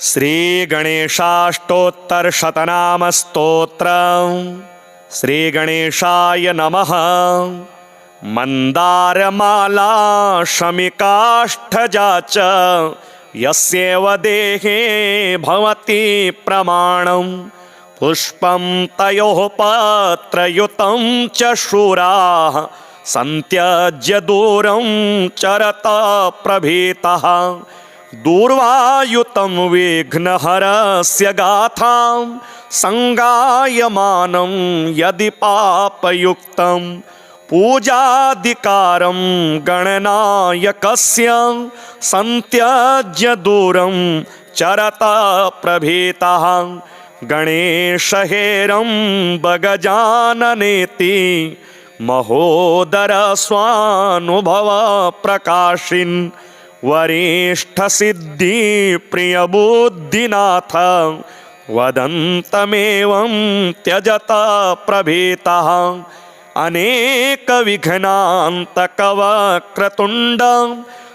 श्रीगणेशाष्टोत्तरशतनामस्तोत्रम् श्रीगणेशाय नमः। मन्दारमाला शमिकाष्ठजा च यस्यैव देहे भवति प्रमाणं पुष्पं तयोः पत्रयुतं च शूराः संत्यज्य दूरं चरत प्रभीतः। दूर्वायुतं विघ्नहरस्य गाथां संगायमानं यदि पापयुक्तं पूजादिकारं गणनायकस्य संत्यज्य दूरं चरत प्रभीतः। गणेशहेरं बगजाननेति महोदर स्वानुभव प्रकाशिन् वरिष्ठ सिद्धि प्रिय बुद्धिनाथ वदन्तमेवं त्यजत प्रभीतः। अनेक विघ्नान्तक वक्रतुण्ड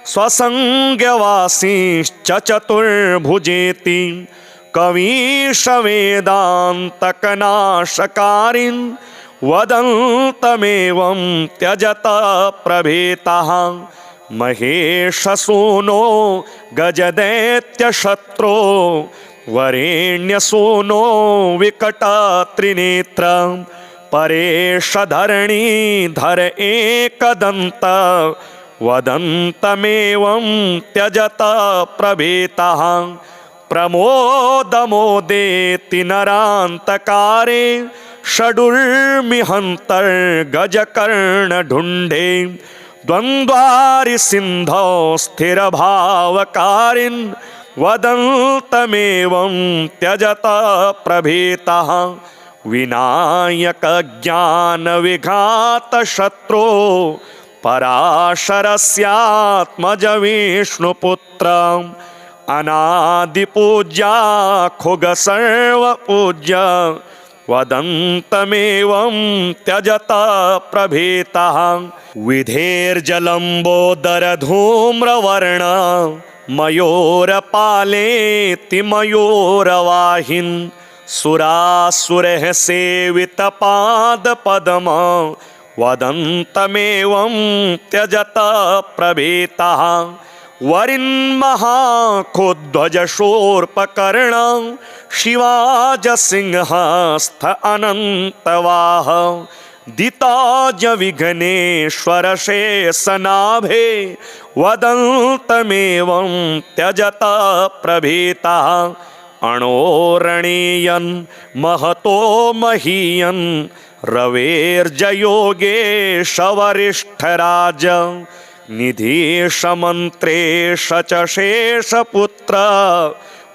स्वसंज्ञवासीश्च चतुर्भुजेति कवीश वेदान्तकनाशकारिन् वदन्तमेवं त्यजत प्रभीतः। महेशसूनो गजदैत्यशत्रो वरेण्यसूनो विकटत्रिनेत्र परेशधरणीधर एकदन्त वदन्तमेवं त्यजत प्रभीतः। प्रमोदमोदेति नरान्तकारे षडुर्मिहन्तर्गजकर्णढुण्डे द्वन्द्वारि सिन्धौ स्थिरभावकारिन् वदन्तमेवं त्यजत प्रभीतः। विनायकज्ञानविघातशत्रो पराशरस्यात्मज विष्णुपुत्र अनादिपूज्या खुगसर्वपूज्य वदन्तमेवं त्यजत प्रभीतः। विधेर्जलम्बोदरधूम्रवर्ण मयूरपालेति मयूरवाहिन् सुरासुरः सेवितपादपद्म वदन्तमेवं त्यजत प्रभीतः। वरिन्महाखोध्वजशूर्पकर्ण शिवाजसिंहस्थ अनन्तवाह दिताज विघ्नेश्वर शेषनाभे वदन्तमेवं त्यजत प्रभीतः। अणोरणीयन् महतो महीयन् रवेर्जयोगेश वरिष्ठराज निधीशमन्त्रेश च शेषपुत्र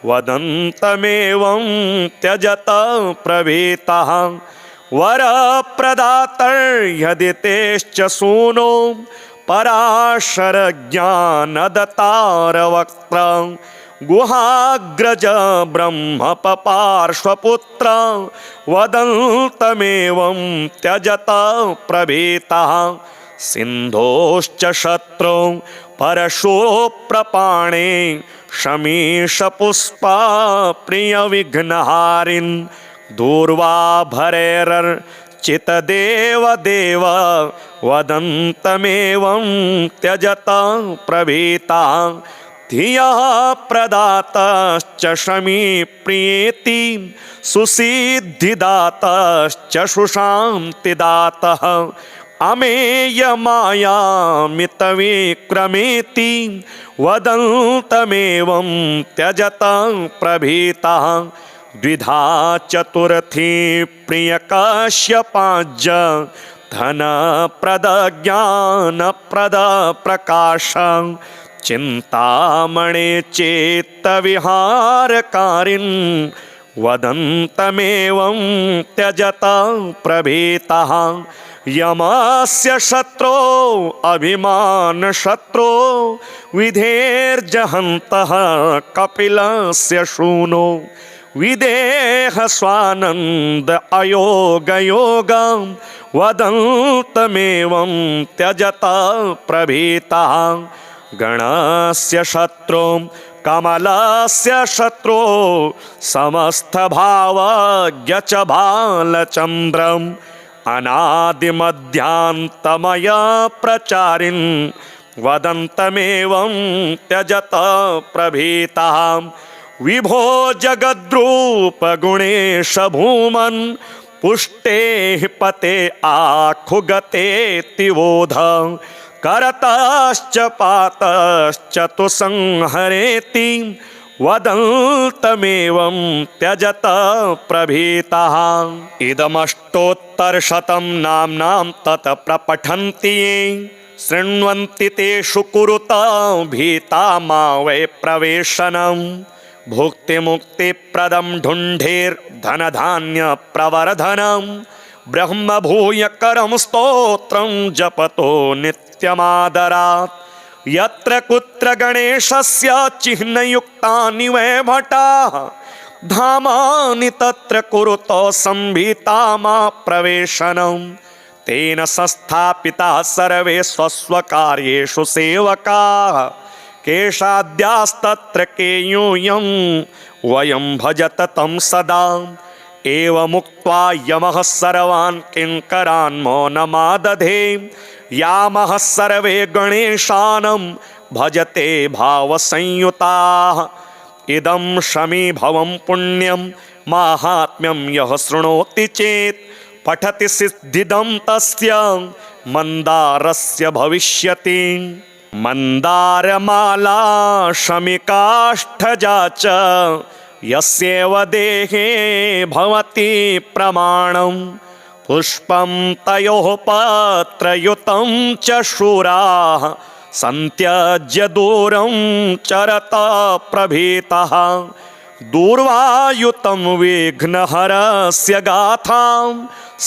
वदन्तमेवं त्यजत प्रभीतः। वरप्रदातर्यदितेश्च सूनो पराशरज्ञानदतारवक्त्र गुहाग्रज ब्रह्मपपार्श्वपुत्र वदन्तमेवं त्यजत प्रभीतः। सिन्धोश्च शत्रौ परशो प्रपाणे शमीशपुष्पा प्रियविघ्नहारिन् दूर्वाभरैरर्चितदेवदेव वदन्तमेवं त्यजत प्रभीतः। धियः प्रदातश्च शमीप्रियेति सुसिद्धिदातश्च सुशान्तिदातः अमेयमायामितविक्रमेति वदन्तमेवं त्यजत प्रभीतः। द्विधा चतुर्थी प्रियकाश्यपाज्य धनप्रद ज्ञानप्रद प्रकाश चिन्तामणे चेत्तविहारकारिन् वदन्तमेवं त्यजत प्रभीतः। यमस्य शत्रो अभिमानशत्रो विधेर्जहन्तः कपिलस्य शूनो विदेह स्वानन्द अयोगयोगं वदन्तमेवं त्यजत प्रभीतः। गणस्य शत्रुं कमलस्य शत्रो समस्तभावज्ञ च बालचन्द्रम् अनादिमध्यान्तमय प्रचारिन् वदन्तमेवं त्यजत प्रभीतः विभो जगद्रूप गुणेश भूमन् पुष्टेः पते आखुगते तिवोध करतश्च पातश्च तु संहरेति वदन्तमेवं त्यजत प्रभीतः इदमष्टोत्तरशतं नाम्नां तत् प्रपठन्ति ये शृण्वन्ति तेषु कुरुत भीता मा वै प्रवेशनम् भुक्तिमुक्तिप्रदं ढुण्ढेर्धनधान्यप्रवर्धनं ब्रह्मभूयकरं स्तोत्रं जपतो नित्यमादरात् यत्र कुत्र गणेशस्य चिह्नयुक्तानि वै भटाः धामानि तत्र कुरुतो संभीता मा प्रवेशनं तेन संस्थापिताः सर्वे स्वस्वकार्येषु सेवकाः केशाद्यास्तत्र केयूयं वयं भजत तं सदा एवमुक्त्वा यमः सर्वान् किङ्करान् मौनमादधे यामः सर्वे गणेशानं भजते भावसंयुताः इदं शमीभवं पुण्यं माहात्म्यं यः शृणोति चेत् पठति सिद्धिदं तस्य मन्दारस्य भविष्यति मन्दारमाला शमिकाष्ठजा च यस्यैव देहे भवति प्रमाणं पुष्पं तयोः पत्रयुतं च शूराः सन्त्यज्य दूरं चरत प्रभीतः दूर्वायुतं विघ्नहरस्य गाथां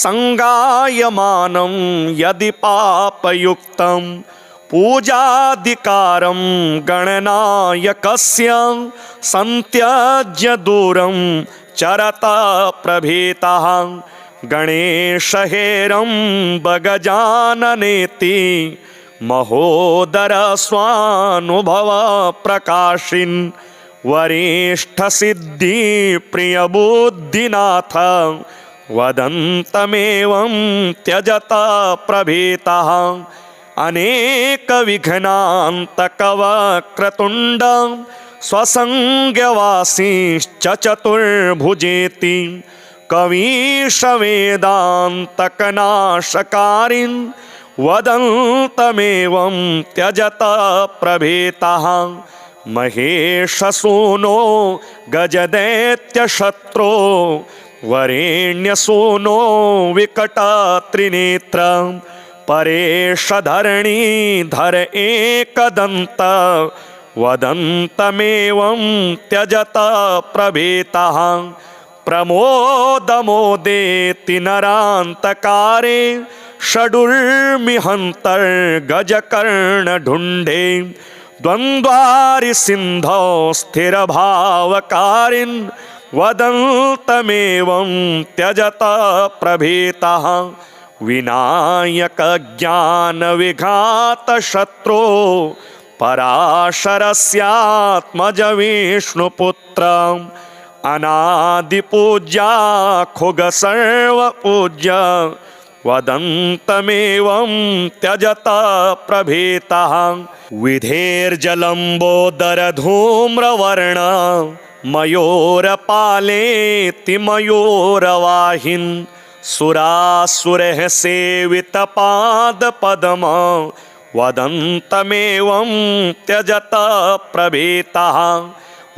संगायमानं यदि पापयुक्तं पूजाधिकारं गणनायकस्य सन्त्यज्य दूरं चरत प्रभीतः गणेशहेरम्बगजाननेति महोदर स्वानुभव प्रकाशिन् वरिष्ठसिद्धि प्रियबुद्धिनाथ वदन्तमेवं त्यजत प्रभीतः अनेकविघ्नान्तकवक्रतुण्ड स्वसंज्ञवासीश्च चतुर्भुजेति कवीशवेदान्तकनाशकारिन् वदन्तमेवं त्यजत प्रभीतः महेशसूनो गजदैत्यशत्रो वरेण्यसूनो विकटत्रिनेत्र परेशधरणीधर एकदन्त वदन्तमेवं त्यजत प्रभीतः प्रमोदमोदेति नरान्तकारे षडुर्मिहन्तर्गजकर्णढुण्डे द्वन्द्वारि सिन्धौ स्थिरभावकारिन् वदन्तमेवं त्यजत प्रभीतः विनायकज्ञानविघातशत्रो पराशरस्यात्मज विष्णुपुत्र अनादिपूज्या खुग सर्वपूज्य वदन्तमेवं त्यजत प्रभीतः विधेर्जलम्बोदरधूम्रवर्ण मयूरपालेति मयूरवाहिन् सुरासुरः सेवितपादपद्म वदन्तमेवं त्यजत प्रभीतः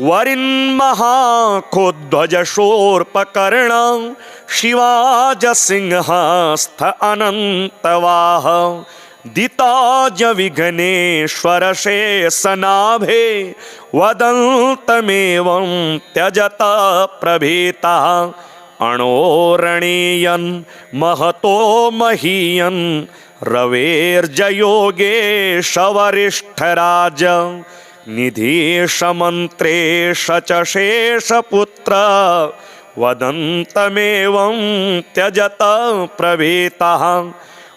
वरिन्महाखोध्वजशूर्पकर्ण शिवाजसिंहस्थ अनन्तवाह दिताज विघ्नेश्वर शेषनाभे वदन्तमेवं त्यजत प्रभीतः अणोरणीयन् महतो महीयन् रवेर्जयोगेश वरिष्ठराज निधीशमन्त्रेश च शेषपुत्र वदन्तमेवं त्यजत प्रभीतः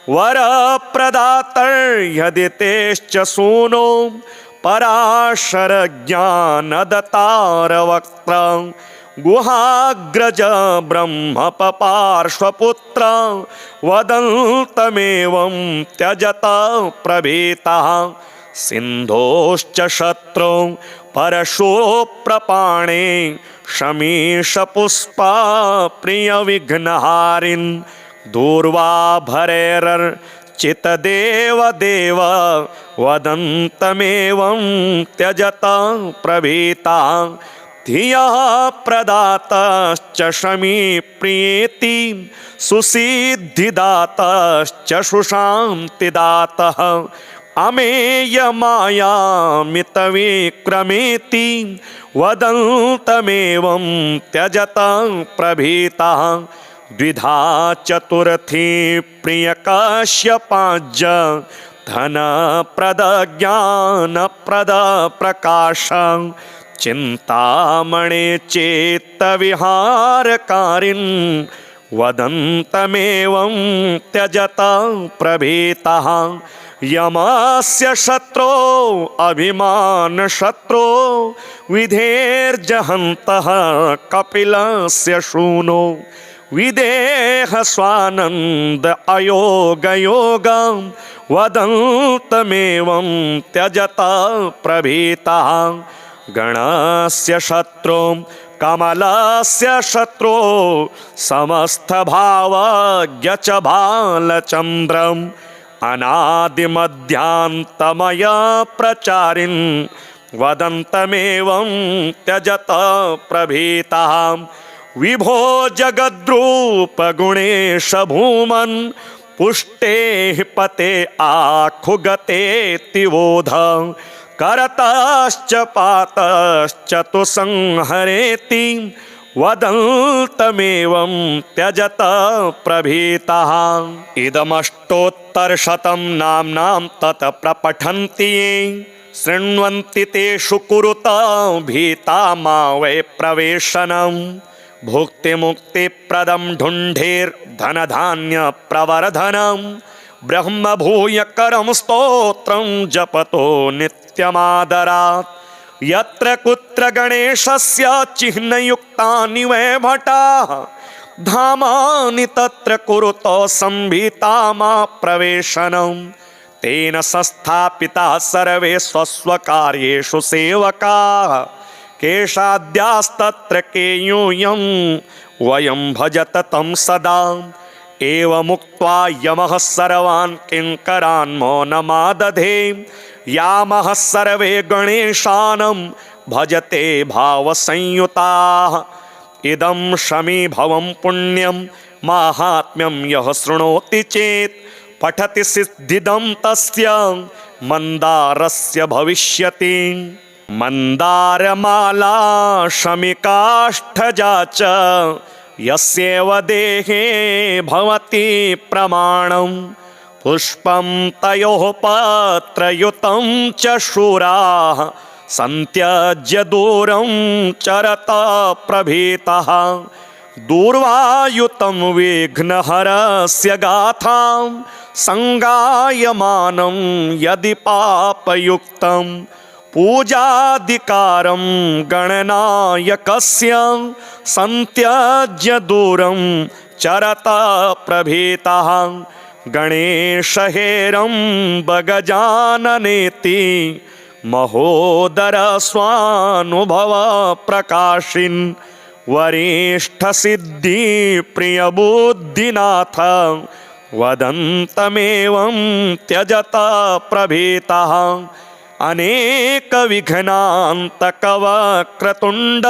वरप्रदातर्यदितेश्च सूनो पराशर ज्ञानदतार वक्त्र गुहाग्रज ब्रह्म पार्श्वपुत्र वदन्तमेवं त्यजता प्रभीतः सिन्धोश्च शत्रौ परशो प्रपाणे शमीशपुष्पा प्रियविघ्नहारिन् दूर्वाभरैर्चितदेवदेव वदन्तमेवं त्यजता प्रभीतः धियः प्रदातश्च शमी प्रियेति सुसिद्धिदातश्च सुशान्तिदातः अमेयमायामितविक्रमेति वदन्तमेवं त्यजता प्रभीतः द्विधा चतुर्थी प्रियकाश्यपाज्य धनप्रद ज्ञानप्रद प्रकाश चिन्तामणे चेत्तविहारकारिन् वदन्तमेवं त्यजता प्रभीतः यमस्य शत्रो अभिमानशत्रो विधेर्जहन्तः कपिलस्य शूनो विदेह स्वानन्द अयोगयोगं वदन्तमेवं त्यजता प्रभीतः गणस्य शत्रो कमलस्य शत्रो समस्तभावज्ञ च बालचन्द्रम् अनादिमध्यान्तमया प्रचारिन् वदन्तमेवं त्यजता प्रभीतः विभो जगद्रूपगुणेश भूमन् पुष्टेः पते आखुगते तिवोध करताश्च पातश्च तु संहरेति वदन्तमेवं त्यजता प्रभीतः इदमष्टोत्तरशतं नाम्नां तत् प्रपठन्ति ये शृण्वन्ति तेषु कुरुता भीता मा वै प्रवेशनम् भुक्तिमुक्तिप्रदं ढुण्ढेर्धनधान्यप्रवर्धनं ब्रह्मभूयकरं स्तोत्रं जपतो नित्यमादरात् यत्र कुत्र गणेशस्य चिह्नयुक्तानि वै भटाः धामानि तत्र कुरुतो संभीता मा प्रवेशनं तेन संस्थापिताः सर्वे स्वस्वकार्येषु सेवकाः केशाद्यास्तत्र केयूयं वयं भजत तं सदा एवमुक्त्वा यमः सर्वान् किङ्करान् मौनमादधे यामः सर्वे गणेशानं भजते भावसंयुताः इदं शमीभवं पुण्यं माहात्म्यं यः शृणोति चेत् पठति सिद्धिदं तस्य मन्दारस्य भविष्यति मन्दारमाला शमिकाष्ठजा च यस्यैव देहे भवति प्रमाणं पुष्पं तयोः पत्रयुतं च शूराः सन्त्यज्य दूरं चरता प्रभीतः दूर्वायुतं विघ्नहरस्य गाथां संगायमानं यदि पापयुक्तं पूजादिकारं गणनायकस्य सन्त्यज्य दूरं चरता प्रभीतः गणेशहेरं बगजाननेति महोदर स्वानुभव प्रकाशिन् वरिष्ठ सिद्धि प्रिय बुद्धिनाथ वदन्तमेवं त्यजता प्रभीतः अनेक विघ्नान्तक वक्रतुण्ड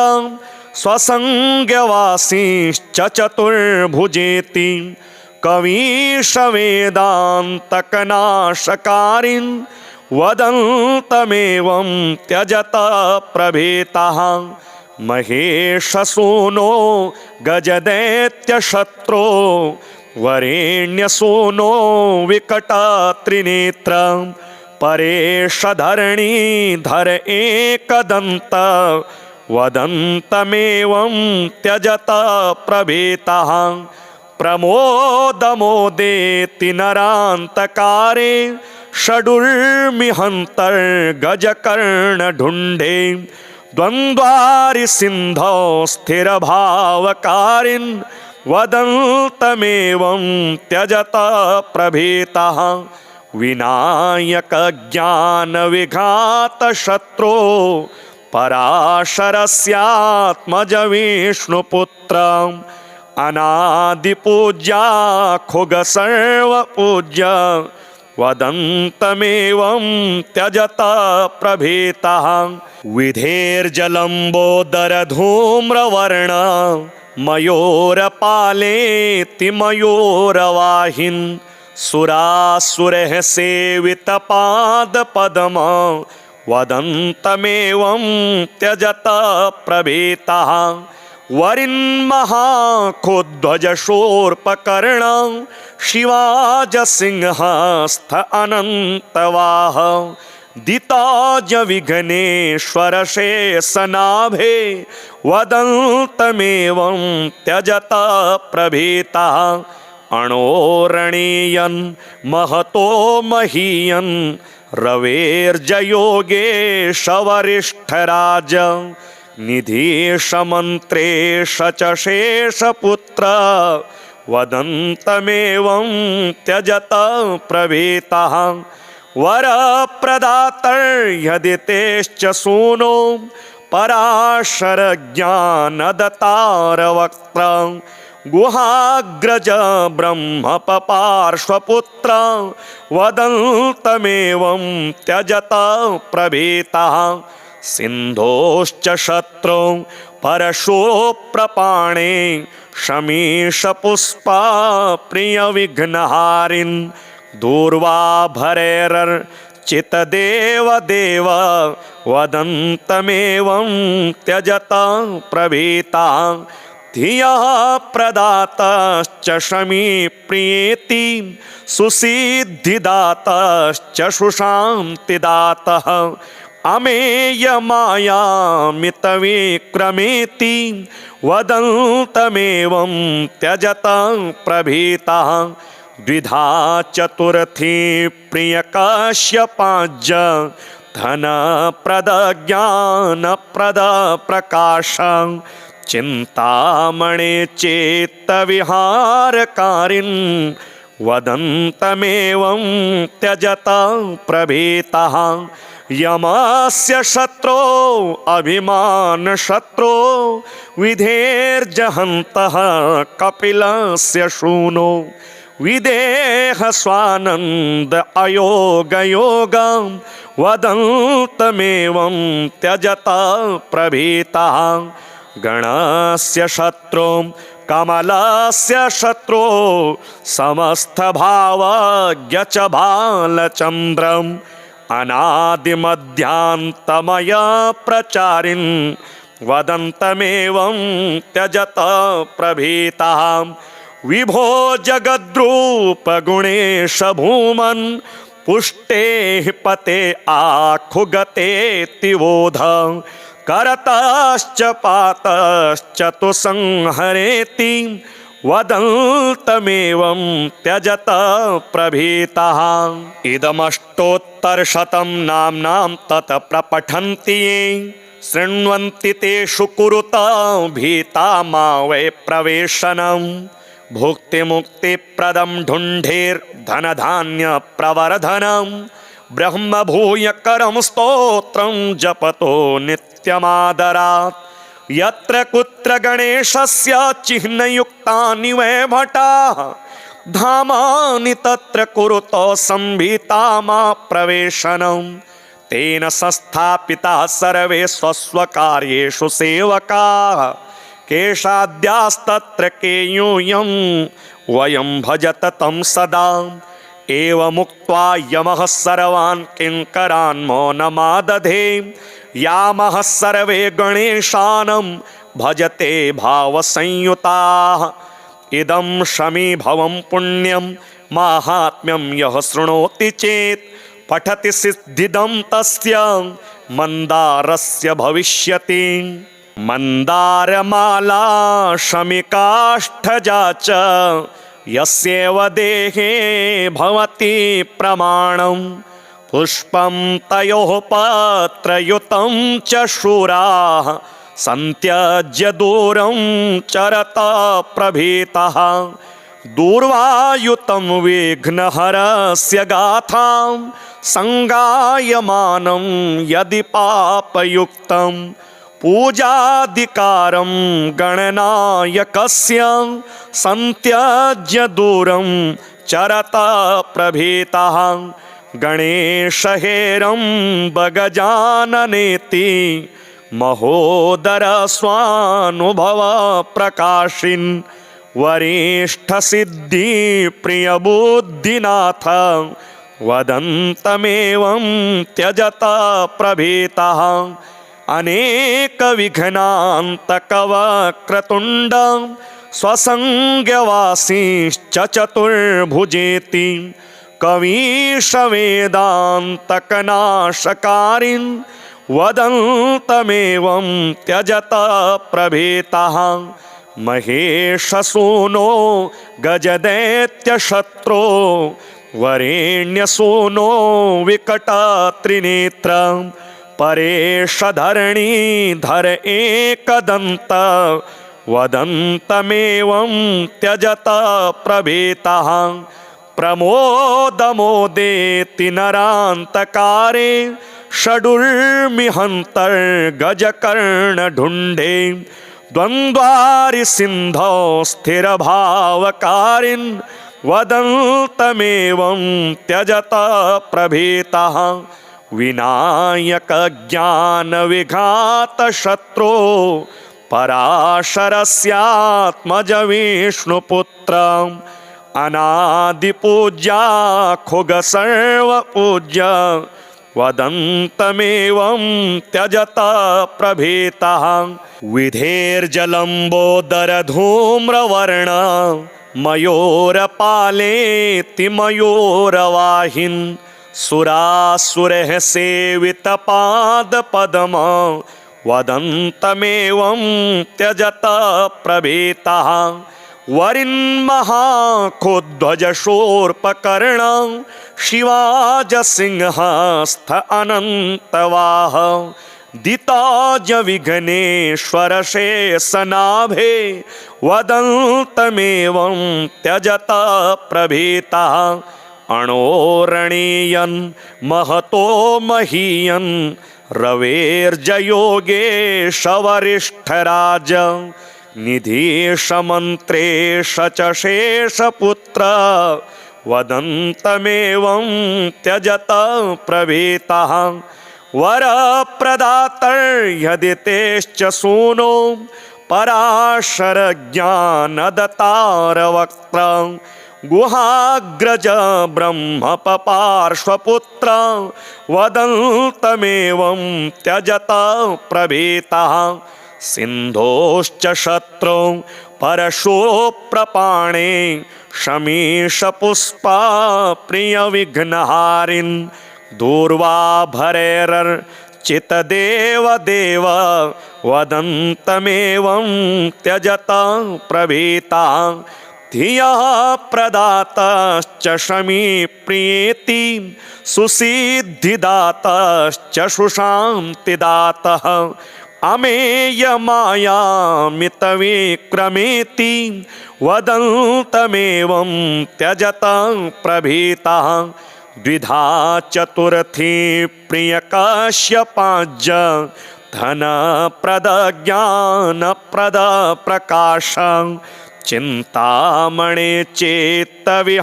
स्वसंज्ञवासीश्च चतुर्भुजेति कवीश वेदान्तकनाशकारिन् वदन्तमेवं त्यजता प्रभीतः महेशसूनो गजदैत्यशत्रो वरेण्यसूनो विकटत्रिनेत्र परेशधरणीधर एकदन्त वदन्तमेवं त्यजता प्रभीतः प्रमोदमोदेति नरान्तकारे षडुर्मिहन्तर्गजकर्णढुण्ढे द्वन्द्वारि सिन्धौ स्थिरभावकारिन् वदन्तमेवं त्यजत प्रभीतः विनायकज्ञानविघातशत्रो पराशरस्यात्मज विष्णुपुत्र अनादिपूज्या खुगसर्वपूज्य वदन्तमेवं त्यजत प्रभीतः विधेर्जलम्बोदरधूम्रवर्ण मयूरपालेति मयूरवाहिन् सुरासुरः सेवितपादपद्म वदन्तमेवं त्यजत प्रभीतः वरिन्महाखोध्वजशूर्पकर्ण शिवाजसिंहस्थ अनन्तवाह दिताज विघ्नेश्वर शेषनाभे वदन्तमेवं त्यजत प्रभीतः अणोरणीयन् महतो महीयन् रवेर्जयोगेश वरिष्ठराज निधीशमन्त्रेश च शेषपुत्र वदन्तमेवं त्यजत प्रभीतः वरप्रदातर्यदितेश्च सूनो पराशरज्ञानदतारवक्त्र गुहाग्रज ब्रह्मपपार्श्वपुत्र वदन्तमेवं त्यजत प्रभीतः सिन्धोश्च शत्रौ परशोप्रपाणे शमीशपुष्पा प्रियविघ्नहारिन् दूर्वाभरैर्चितदेवदेव वदन्तमेवं त्यजत प्रभीतः धियः प्रदातश्च शमी प्रियेति सुसिद्धिदातश्च सुशान्तिदातः अमेयमायामितविक्रमेति वदन्तमेवं त्यजत प्रभीतः द्विधा चतुर्थी प्रियकाश्यपाज्य धनप्रद ज्ञानप्रद प्रकाश चिन्तामणे चेत्तविहारकारिन् वदन्तमेवं त्यजत प्रभीतः यमस्य शत्रो अभिमानशत्रो विधेर्जहन्तः कपिलस्य शूनो विदेह स्वानन्द अयोगयोगं वदन्तमेवं त्यजत प्रभीतः गणस्य शत्रो कमलस्य शत्रो समस्तभावज्ञ च बालचन्द्रम् अनादिमध्यान्तमय प्रचारिन् वदन्तमेवं त्यजत प्रभीतः विभो जगद्रूप गुणेश भूमन् पुष्टेः पते आखुगते तिवोध करतश्च पातश्च तु संहरेति वदन्तमेवं त्यजत प्रभीतः इदमष्टोत्तरशतं नाम्नां तत् प्रपठन्ति ये शृण्वन्ति तेषु कुरुत भीता मा वै प्रवेशनम् भुक्तिमुक्तिप्रदं ढुण्ढेर्धनधान्यप्रवर्धनं ब्रह्मभूयकरं स्तोत्रं जपतो नित्यमादरात् यत्र कुत्र गणेशस्य चिह्नयुक्तानि वै भटाः धामानि तत्र कुरुतो संभीता मा प्रवेशनं तेन संस्थापिताः सर्वे स्वस्वकार्येषु सेवकाः केशाद्यास्तत्र केयूयं वयं भजत तं सदा एवमुक्त्वा यमः सर्वान् किङ्करान् मौनमादधे यामः सर्वे गणेशानं भजते भावसंयुताः इदं शमीभवं पुण्यं माहात्म्यं यः शृणोति चेत् पठति सिद्धिदं तस्य मन्दारस्य भविष्यति मन्दारमाला शमिकाष्ठजा च यस्यैव देहे भवति प्रमाणम् पुष्पं तयोः पत्रयुतं च शूराः संत्यज्य दूरं चरता प्रभीतः दूर्वायुतं विघ्नहरस्य गाथां संगायमानं यदि पापयुक्तं पूजाधिकारं गणनायकस्य संत्यज्य दूरं चरता प्रभीतः गणेशहेरं बगजाननेति महोदर स्वानुभव प्रकाशिन् वरिष्ठ सिद्धि प्रिय बुद्धिनाथ वदन्तमेवं त्यजत प्रभीतः अनेक विघ्नान्तकवक्रतुण्ड स्वसंज्ञवासीश्च चतुर्भुजेति कवीश वेदान्तकनाशकारिन् वदन्तमेवं त्यजत प्रभीतः महेशसूनो गजदैत्यशत्रो वरेण्यसूनो विकटत्रिनेत्र परेशधरणीधर एकदन्त वदन्तमेवं त्यजत प्रभीतः प्रमोदमोदेति नरान्तकारे षडुर्मिहन्तर्गजकर्णढुण्डे द्वन्द्वारि सिन्धौ स्थिरभावकारिन् वदन्तमेवं त्यजत प्रभीतः विनायकज्ञानविघातशत्रो पराशरस्यात्मज विष्णुपुत्र अनादिपूज्या खुगसर्वपूज्य वदन्तमेवं त्यजत प्रभीतः विधेर्जलम्बोदरधूम्रवर्ण मयूरपालेति मयूरवाहिन् सुरासुरः सेवितपादपद्म वदन्तमेवं त्यजत प्रभीतः वरिन्महाखोध्वजशूर्पकर्ण शिवाजसिंहस्थ अनन्तवाह दिताज विघ्नेश्वर शेषनाभे वदन्तमेवं त्यजत प्रभीतः अणोरणीयन् महतो महीयन् रवेर्जयोगेश वरिष्ठराज निधीशमन्त्रेश च शेषपुत्र वदन्तमेवं त्यजत प्रभीतः वरप्रदातर्यदितेश्च सूनो पराशरज्ञानदतारवक्त्र गुहाग्रज ब्रह्मपपार्श्वपुत्र वदन्तमेवं त्यजत प्रभीतः सिन्धोश्च शत्रौ परशो प्रपाणे शमीशपुष्पा प्रियविघ्नहारिन् दूर्वाभरैर्चितदेवदेव वदन्तमेवं त्यजत प्रभीतः धियः प्रदातश्च शमीप्रियेति सुसिद्धिदातश्च सुशान्तिदातः अमेयमायामितविक्रमेति वदन्तमेवं त्यजत प्रभीतः द्विधा चतुर्थी प्रियकाश्यपाज्य धनप्रद ज्ञानप्रद प्रकाश चिन्तामणे चेत्तविहारकारिन्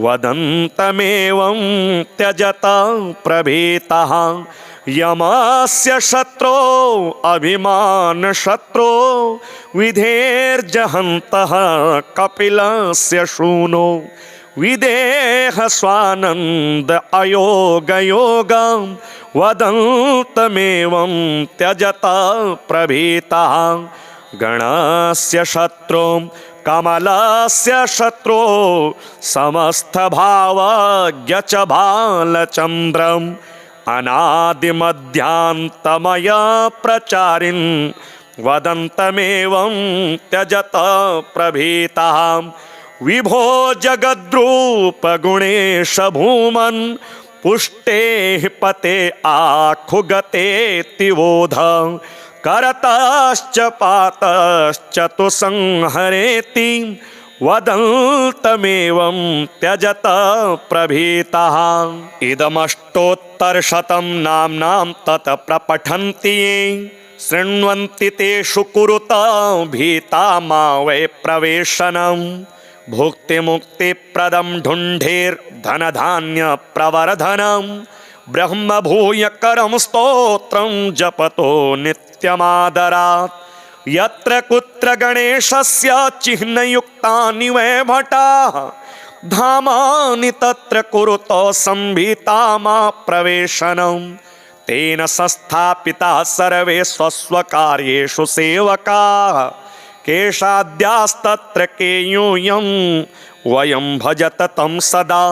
वदन्तमेवं त्यजत प्रभीतः यमस्य शत्रो अभिमानशत्रो विधेर्जहन्तः कपिलस्य शूनो विदेह स्वानन्द अयोगयोगं वदन्तमेवं त्यजत प्रभीतः गणस्य शत्रो कमलस्य शत्रो समस्तभावज्ञ च बालचन्द्रम् अनादिमध्यान्तमय प्रचारिन् वदन्तमेवं त्यजत प्रभीतः विभो जगद्रूपगुणेश भूमन् पुष्टेः पते आखुगते तिवोध करतश्च पातश्च तु संहरेति वदन्तमेवं त्यजत प्रभीतः इदमष्टोत्तरशतं नाम्नां तत् प्रपठन्ति ये शृण्वन्ति तेषु कुरुत भीता मा वै प्रवेशनम् भुक्तिमुक्तिप्रदं ढुण्ढेर्धनधान्यप्रवर्धनं ब्रह्मभूयकरं स्तोत्रं जपतो नित्यमादरात् यत्र कुत्र गणेशस्य चिह्नयुक्तानि वै भटाः धामानि तत्र कुरुतो संभीता मा प्रवेशनम् तेन संस्थापिताः सर्वे स्वस्वकार्येषु सेवकाः केशाद्यास्तत्र केयूयं वयं भजत तं सदा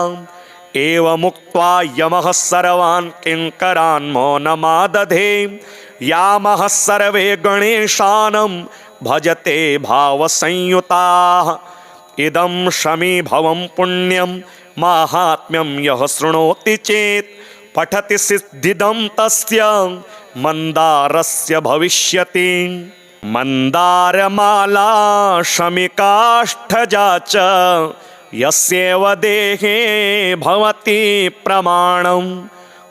एवमुक्त्वा यमः सर्वान् किङ्करान् मौनमादधे यामः सर्वे गणेशानं भजते भावसंयुताः इदं शमीभवं पुण्यं माहात्म्यं यः शृणोति चेत् पठति सिद्धिदं तस्य मन्दारस्य भविष्यति मन्दारमाला शमिकाष्ठजा च यस्यैव देहे भवति प्रमाणं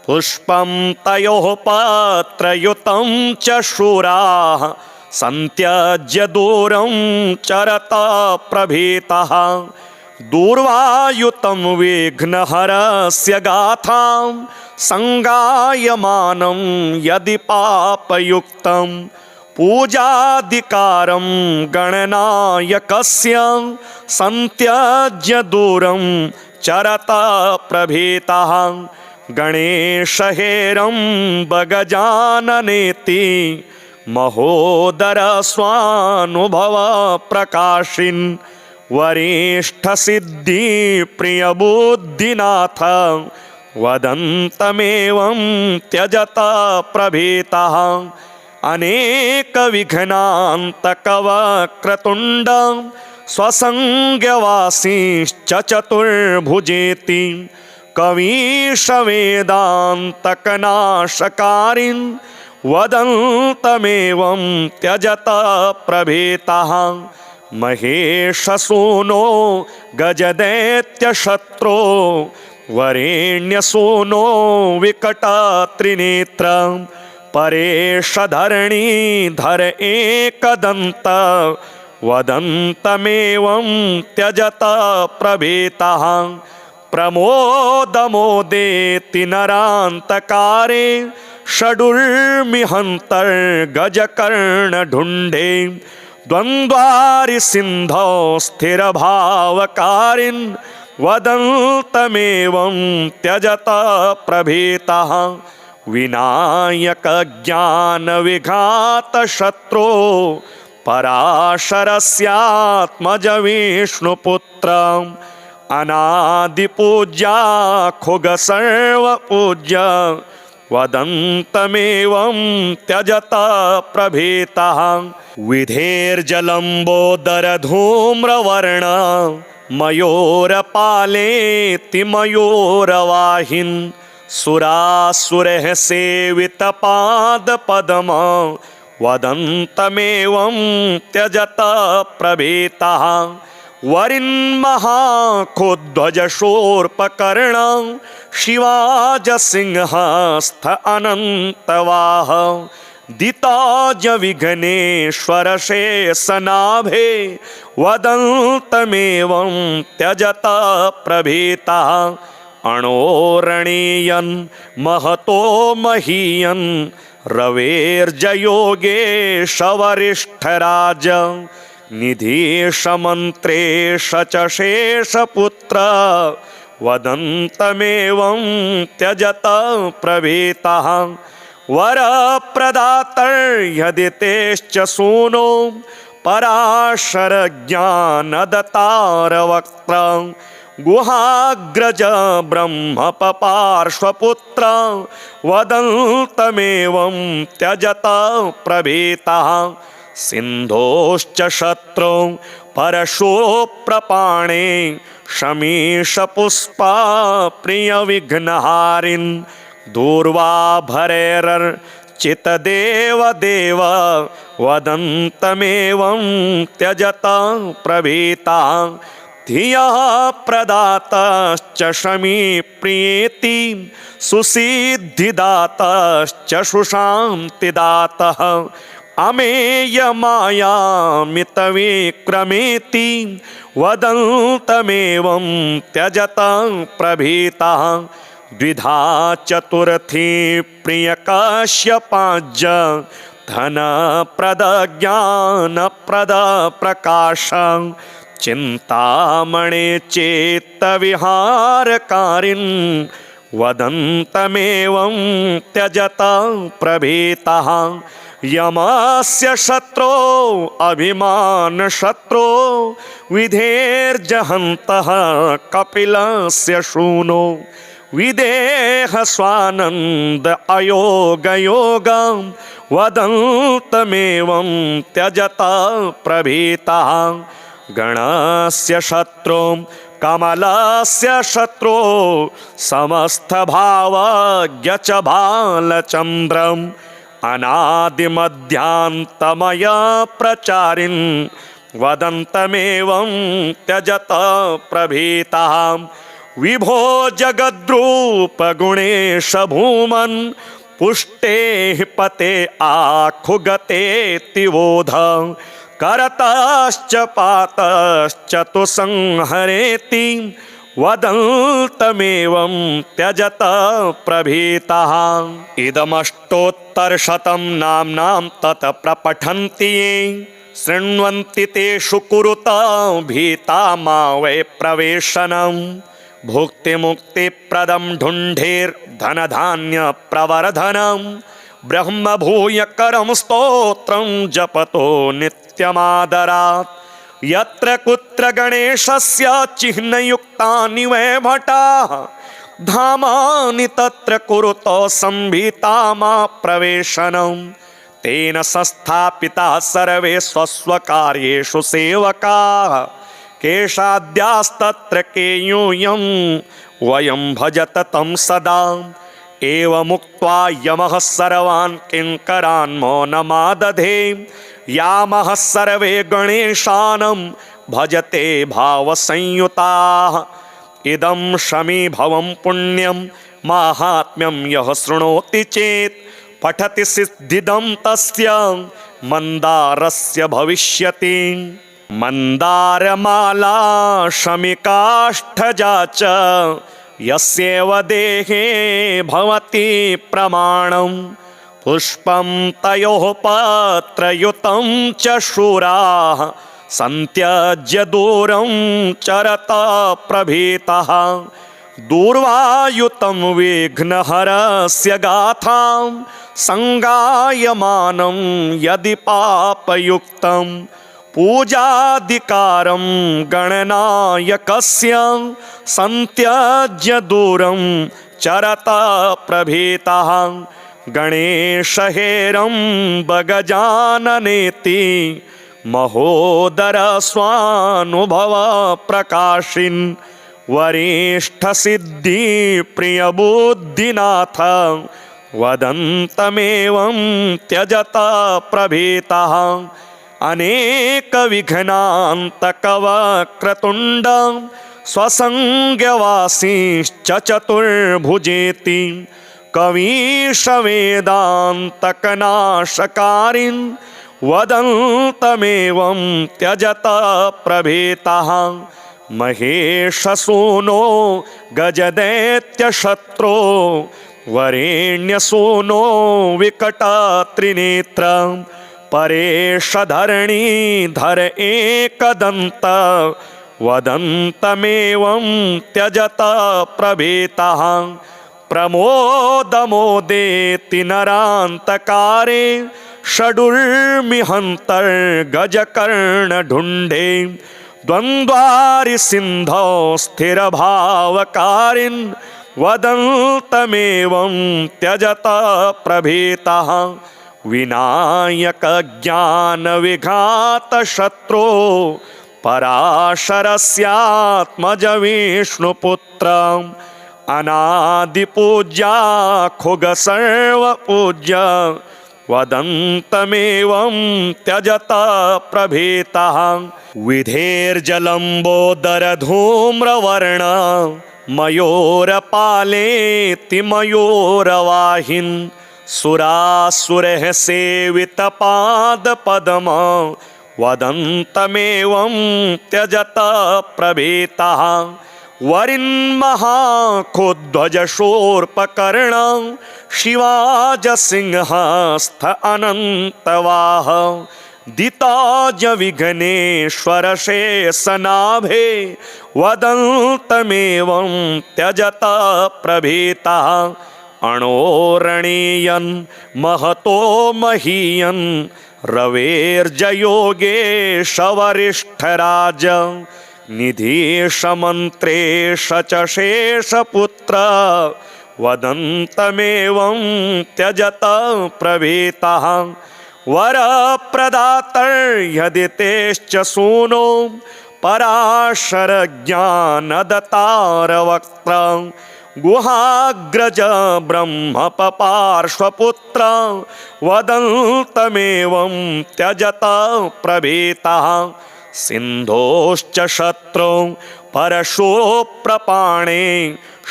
पुष्पं तयोः पत्रयुतं च शूराः सन्त्यज्य दूरं चरत प्रभीतः दूर्वायुतं विघ्नहरस्य गाथां संगायमानं यदि पापयुक्तं पूजादिकारं गणनायकस्य सन्त्यज्य दूरं चरत प्रभीतः गणेशहेरं बगजाननेति महोदर स्वानुभव प्रकाशिन् वरिष्ठसिद्धि प्रियबुद्धिनाथ वदन्तमेवं त्यजत प्रभीतः अनेकविघ्नान्तकवक्रतुण्ड स्वसंज्ञवासीश्च चतुर्भुजेति कवीशवेदान्तकनाशकारिन् वदन्तमेवं त्यजत प्रभीतः महेशसूनो गजदैत्यशत्रो वरेण्यसूनो विकटत्रिनेत्र परेशधरणीधर एकदन्त वदन्तमेवं त्यजत प्रभीतः प्रमोदमोदेति नरान्तकारे षडुर्मिहन्तर्गजकर्णढुण्ढे द्वन्द्वारि सिन्धौ स्थिरभावकारिन् वदन्तमेवं त्यजत प्रभीतः विनायकज्ञानविघातशत्रो पराशरस्यात्मज विष्णुपुत्र अनादिपूज्या खुगसर्वपूज्य वदन्तमेवं त्यजत प्रभीतः विधेर्जलम्बोदरधूम्रवर्ण मयूरपालेति मयूरवाहिन् सुरासुरः सेवितपादपद्म वदन्तमेवं त्यजत प्रभीतः वरिन्महाखोध्वजशूर्पकर्ण शिवाजसिंहस्थ अनन्तवाह दिताज विघ्नेश्वर शेषनाभे वदन्तमेवं त्यजत प्रभीतः अणोरणीयन् महतो महीयन् रवेर्जयोगेश वरिष्ठराज निधीशमन्त्रेश च शेषपुत्र वदन्तमेवं त्यजत प्रभीतः वरप्रदातर्यदितेश्च सूनो पराशरज्ञानदतारवक्त्र गुहाग्रज ब्रह्मपपार्श्वपुत्र वदन्तमेवं त्यजत प्रभीतः सिन्धोश्च शत्रौ परशो प्रपाणे शमीशपुष्पा प्रियविघ्नहारिन् दूर्वाभरैर्चितदेवदेव वदन्तमेवं त्यजता प्रभीता धियः प्रदाताश्च शमी प्रियेति सुसिद्धिदाताश्च सुशान्तिदातः अमेयमायामितविक्रमेति वदन्तमेवं त्यजता प्रभीतः द्विधा चतुर्थी प्रियकाश्यपाज्य धनप्रद ज्ञानप्रद प्रकाश चिन्तामणे चेत्तविहारकारिन् वदन्तमेवं त्यजता प्रभीतः यमस्य शत्रो अभिमानशत्रो विधेर्जहन्तः कपिलस्य शूनो विदेह स्वानन्द अयोगयोगं वदन्तमेवं त्यजता प्रभीतः गणस्य शत्रो कमलस्य शत्रो समस्तभावज्ञ च बालचन्द्रम् अनादिमध्यान्तमया प्रचारिन् वदन्तमेवं त्यजता प्रभीतः विभो जगद्रूप गुणेश भूमन् पुष्टेः पते आखुगते तिवोध करताश्च पातश्च तु संहरेति वदन्तमेवं त्यजता प्रभीतः इदमष्टोत्तरशतं नाम्नां तत् प्रपठन्ति ये शृण्वन्ति तेषु कुरुता भीता मा वै प्रवेशनम् भुक्तिमुक्तिप्रदं ढुण्ढेर्धनधान्यप्रवर्धनं ब्रह्मभूयकरं स्तोत्रं जपतो नित्यमादरात् यत्र कुत्र गणेशस्य चिह्नयुक्तानि वै भटाः धामानि तत्र कुरुतो संभीता मा प्रवेशनं तेन संस्थापिताः सर्वे स्वस्वकार्येषु सेवकाः केशाद्यास्तत्र केयूयं वयं भजत तं सदा एवमुक्त्वा यमः सर्वान् किङ्करान् मौनमादधे यामः सर्वे गणेशानं भजते भावसंयुताः इदं शमीभवं पुण्यं माहात्म्यं यः शृणोति चेत् पठति सिद्धिदं तस्य मन्दारस्य भविष्यति मन्दारमाला शमिकाष्ठजा च यस्यैव देहे भवति प्रमाणं पुष्पं तयोः पत्रयुतं च शूराः सन्त्यज्य दूरं चरता प्रभीतः दूर्वायुतं विघ्नहरस्य गाथां संगायमानं यदि पापयुक्तं पूजाधिकारं गणनायकस्य सन्त्यज्य दूरं चरता प्रभीतः गणेशहेरम्बगजाननेति महोदर स्वानुभव प्रकाशिन् वरिष्ठसिद्धि प्रियबुद्धिनाथ वदन्तमेवं त्यजता प्रभीतः अनेकविघ्नान्तकवक्रतुण्ड स्वसंज्ञवासीश्च चतुर्भुजेति कवीशवेदान्तकनाशकारिन् वदन्तमेवं त्यजता प्रभीतः महेशसूनो गजदैत्यशत्रो वरेण्यसूनो विकटत्रिनेत्र परेशधरणीधर एकदन्त वदन्तमेवं त्यजता प्रभीतः प्रमोदमोदेति नरान्तकारे षडुर्मिहन्तर्गजकर्णढुण्डे द्वन्द्वारि सिन्धौ स्थिरभावकारिन् वदन्तमेवं त्यजता प्रभीतः विनायक ज्ञान विघात शत्रो पराशरस्यात्मज विष्णुपुत्र अनादिपूज्या खुग सर्वपूज्य वदन्तमेवं त्यजत प्रभीतः विधेर्जलम्बोदरधूम्रवर्ण मयूरपालेति मयूरवाहिन् सुरासुरः सेवितपादपद्म वदन्तमेवं त्यजत प्रभीतः वरिन्महाखोध्वजशूर्पकर्ण शिवाजसिंहस्थ अनन्तवाह दिताज विघ्नेश्वर शेषनाभे वदन्तमेवं त्यजत प्रभीतः अणोरणीयन् महतो महीयन् रवेर्जयोगेश वरिष्ठराज निधीशमन्त्रेश च शेषपुत्र वदन्तमेवं त्यजत प्रभीतः वरप्रदातर्यदितेश्च सूनो पराशरज्ञानदतारवक्त्र गुहाग्रज ब्रह्मपपार्श्वपुत्र वदन्तमेवं त्यजत प्रभीतः सिन्धोश्च शत्रौ परशो प्रपाणे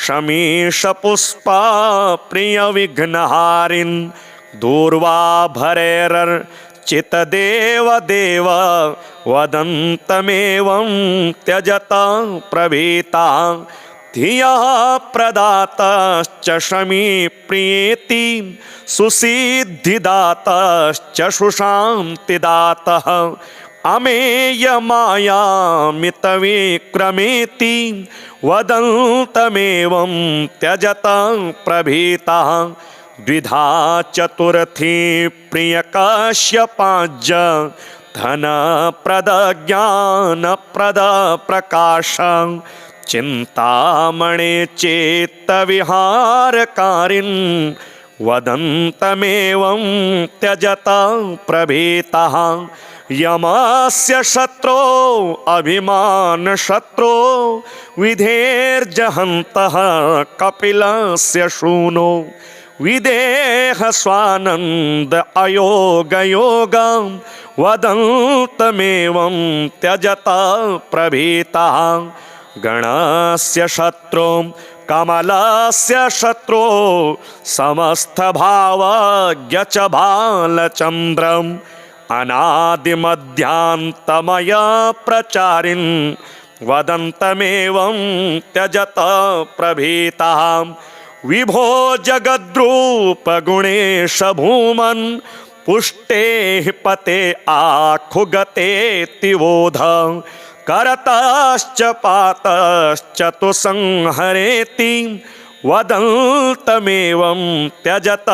शमीशपुष्पा प्रियविघ्नहारिन् दूर्वाभरैर्चितदेवदेव वदन्तमेवं त्यजत प्रभीतः धियः प्रदातश्च शमी प्रियेति सुसिद्धिदातश्च सुशान्तिदातः अमेयमायामितविक्रमेति वदन्तमेवं त्यजत प्रभीतः द्विधा चतुर्थी प्रियकाश्यपाज्य धनप्रद ज्ञानप्रद प्रकाश चिन्तामणे चेत्तविहारकारिन् वदन्तमेवं त्यजत प्रभीतः यमस्य शत्रो अभिमानशत्रो विधेर्जहन्तः कपिलस्य शूनो विदेह स्वानन्द अयोगयोगं वदन्तमेवं त्यजत प्रभीतः गणस्य शत्रो कमलस्य शत्रो समस्तभावज्ञ च बालचन्द्रम् अनादिमध्यान्तमय प्रचारिन् वदन्तमेवं त्यजत प्रभीतः विभो जगद्रूप गुणेश भूमन् पुष्टेः पते आखुगते तिवोध करतश्च पातश्च तु संहरेति वदन्तमेवं त्यजत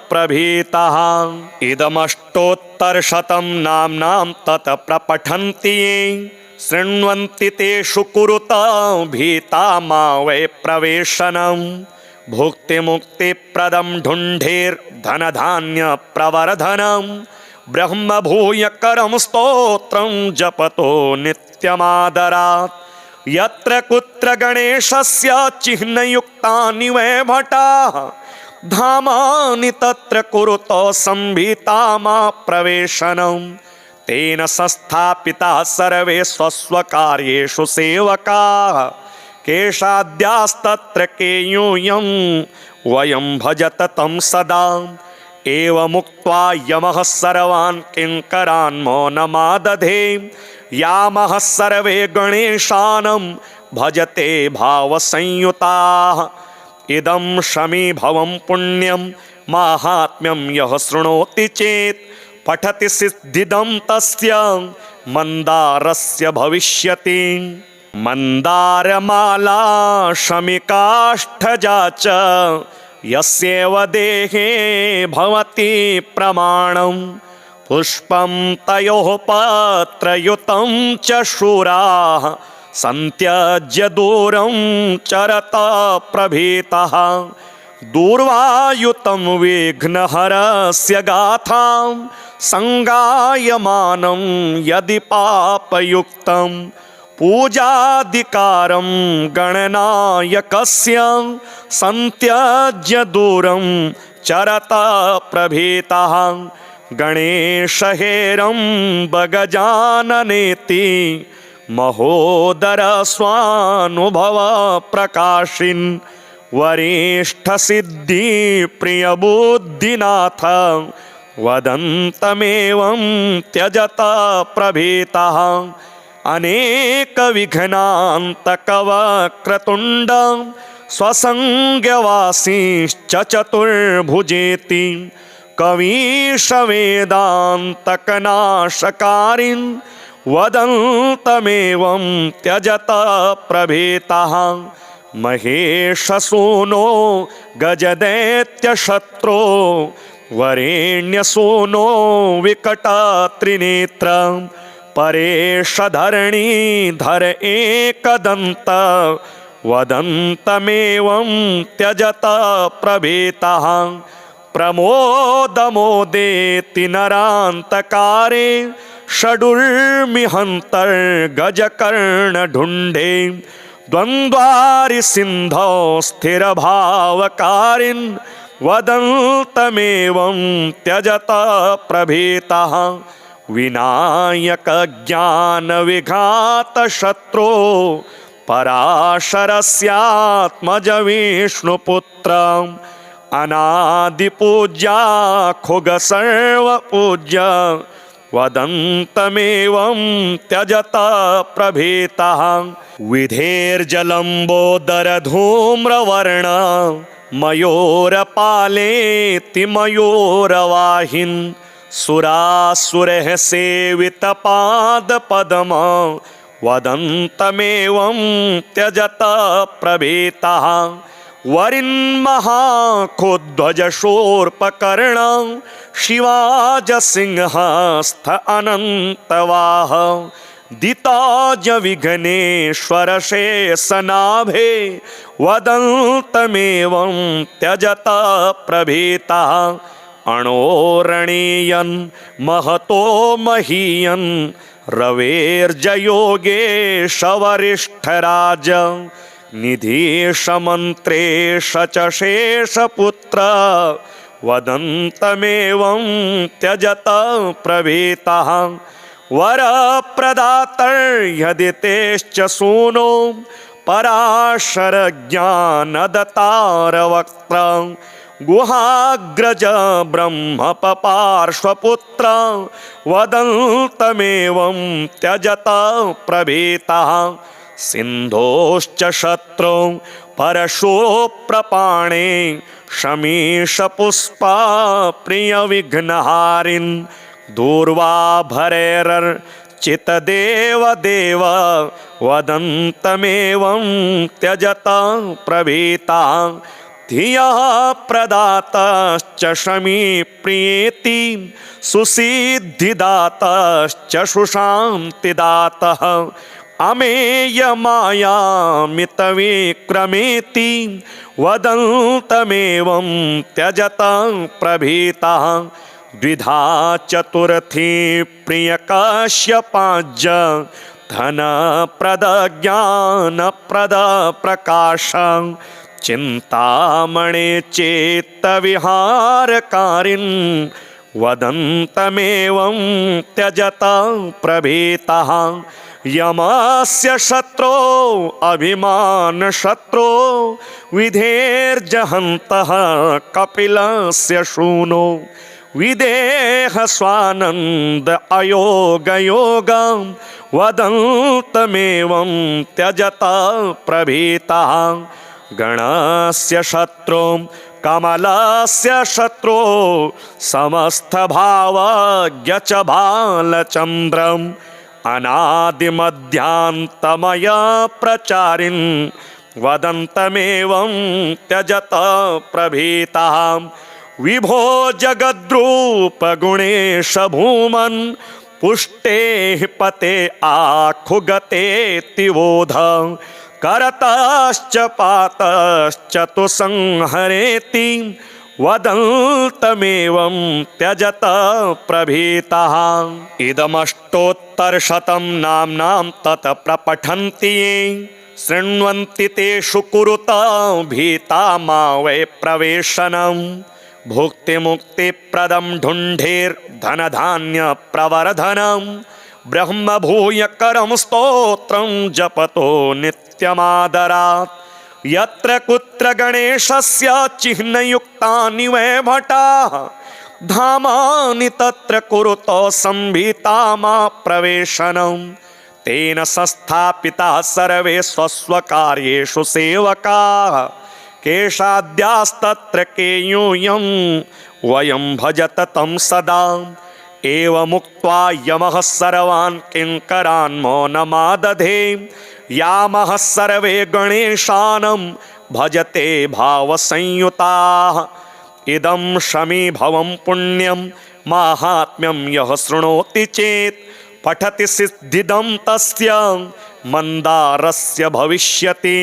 प्रभीतः इदमष्टोत्तरशतं नाम्नां तत् प्रपठन्ति ये शृण्वन्ति तेषु कुरुत भीता मा वै प्रवेशनं भुक्तिमुक्तिप्रदं ढुण्ढेर्धनधान्यप्रवर्धनं ब्रह्मभूयकरं स्तोत्रं जपतो नित्यमादरात् यत्र कुत्र गणेशस्य चिह्नयुक्तानि वै भटाः धामानि तत्र कुरुतो संभीतामा प्रवेशनं तेन संस्थापिताः सर्वे स्वस्वकार्येषु सेवकाः केशाद्यास्तत्र केयूयं वयं भजत तं सदा एवमुक्त्वा यमः सर्वान् किङ्करान् मौनमादधे यामः सर्वे गणेशानं भजते भावसंयुताः इदं शमीभवं पुण्यं माहात्म्यं यः शृणोति चेत् पठति सिद्धिदं तस्य मन्दारस्य भविष्यति मन्दारमाला शमिकाष्ठजा च यस्यैव देहे भवति प्रमाणं पुष्पं तयोः पत्रयुतं च शूराः सन्त्यज्य दूरं चरत प्रभीतः दूर्वायुतं विघ्नहरस्य गाथां संगायमानं यदि पापयुक्तं पूजादिकारं गणनायकस्य संत्यज्य दूरं चरता प्रभीतः गणेशहेरं बगजाननेति महोदर स्वानुभव प्रकाशिन् वरिष्ठ सिद्धि प्रिय बुद्धिनाथ वदन्तमेवं त्यजत प्रभीतः अनेक विघ्नान्तकवक्रतुण्ड स्वसंज्ञवासीश्च चतुर्भुजेति कवीश वेदान्तकनाशकारिन् वदन्तमेवं त्यजत प्रभीतः महेशसूनो गजदैत्यशत्रो वरेण्यसूनो विकटत्रिनेत्र परेशधरणीधर एकदन्त वदन्तमेवं त्यजत प्रभीतः प्रमोदमोदेति नरान्तकारे षडुर्मिहन्तर्गजकर्णढुण्डे द्वन्द्वारि सिन्धौ स्थिरभावकारिन् वदन्तमेवं त्यजत प्रभीतः विनायकज्ञानविघातशत्रो पराशरस्यात्मज विष्णुपुत्र अनादिपूज्या खुग सर्वपूज्य वदन्तमेवं त्यजत प्रभीतः विधेर्जलम्बोदरधूम्रवर्ण मयूरपालेति मयूरवाहिन् सुरासुरः सेवितपादपद्म वदन्तमेवं त्यजत प्रभीतः वरिन्महाखोध्वजशूर्पकर्ण शिवाजसिंहस्थ अनन्तवाह दिताज विघ्नेश्वर शेषनाभे वदन्तमेवं त्यजत प्रभीतः अणोरणीयन् महतो महीयन् रवेर्जयोगेश वरिष्ठराज निधीशमन्त्रेश च शेषपुत्र वदन्तमेवं त्यजत प्रभीतः वरप्रदातर्यदितेश्च सूनो पराशरज्ञानदतारवक्त्र गुहाग्रज ब्रह्मपपार्श्वपुत्र वदन्तमेवं त्यजत प्रभीतः सिन्धोश्च शत्रौ परशोप्रपाणे शमीशपुष्पा प्रियविघ्नहारिन् दूर्वाभरैर्चितदेवदेव वदन्तमेवं त्यजत प्रभीतः धियः प्रदातश्च शमी प्रियेति सुसिद्धिदातश्च सुशान्तिदातः अमेयमायामितविक्रमेति वदन्तमेवं त्यजत प्रभीतः द्विधा चतुर्थी प्रियकाश्यपाज्य धनप्रदज्ञानप्रद प्रकाश चिन्तामणे चेत्तविहारकारिन् वदन्तमेवं त्यजत प्रभीतः यमस्य शत्रो अभिमानशत्रो विधेर्जहन्तः कपिलस्य शूनो विदेह स्वानन्द अयोगयोगं वदन्तमेवं त्यजत प्रभीतः गणस्य शत्रो कमलस्य शत्रो समस्तभावज्ञ च बालचन्द्रम् अनादिमध्यान्तमय प्रचारिन् वदन्तमेवं त्यजत प्रभीतः विभो जगद्रूप गुणेश भूमन् पुष्टे पते आखुगते तिवोध करतश्च पातश्च तु संहरेति वदन्तमेवं त्यजत प्रभीतः इदमष्टोत्तरशतं नाम्नां तत् प्रपठन्ति ये शृण्वन्ति तेषु कुरुत भीता मा वै प्रवेशनम् भुक्तिमुक्तिप्रदं ढुण्ढेर्धनधान्यप्रवर्धनम् ब्रह्मभूयकरं स्तोत्रं जपतो नित्यमादरात् यत्र कुत्र गणेशस्य चिह्नयुक्तानि वै भटाः धामानि तत्र कुरुतो संभीता मा प्रवेशनम् तेन संस्थापिताः सर्वे स्वस्वकार्येषु सेवकाः केशाद्यास्तत्र केयूयं वयं भजत तं सदा एवमुक्त्वा यमः सर्वान् किङ्करान् मौनमादधे यामः सर्वे गणेशानं भजते भावसंयुताः इदं शमीभवं पुण्यं माहात्म्यं यः शृणोति चेत् पठति सिद्धिदं तस्य मन्दारस्य भविष्यति।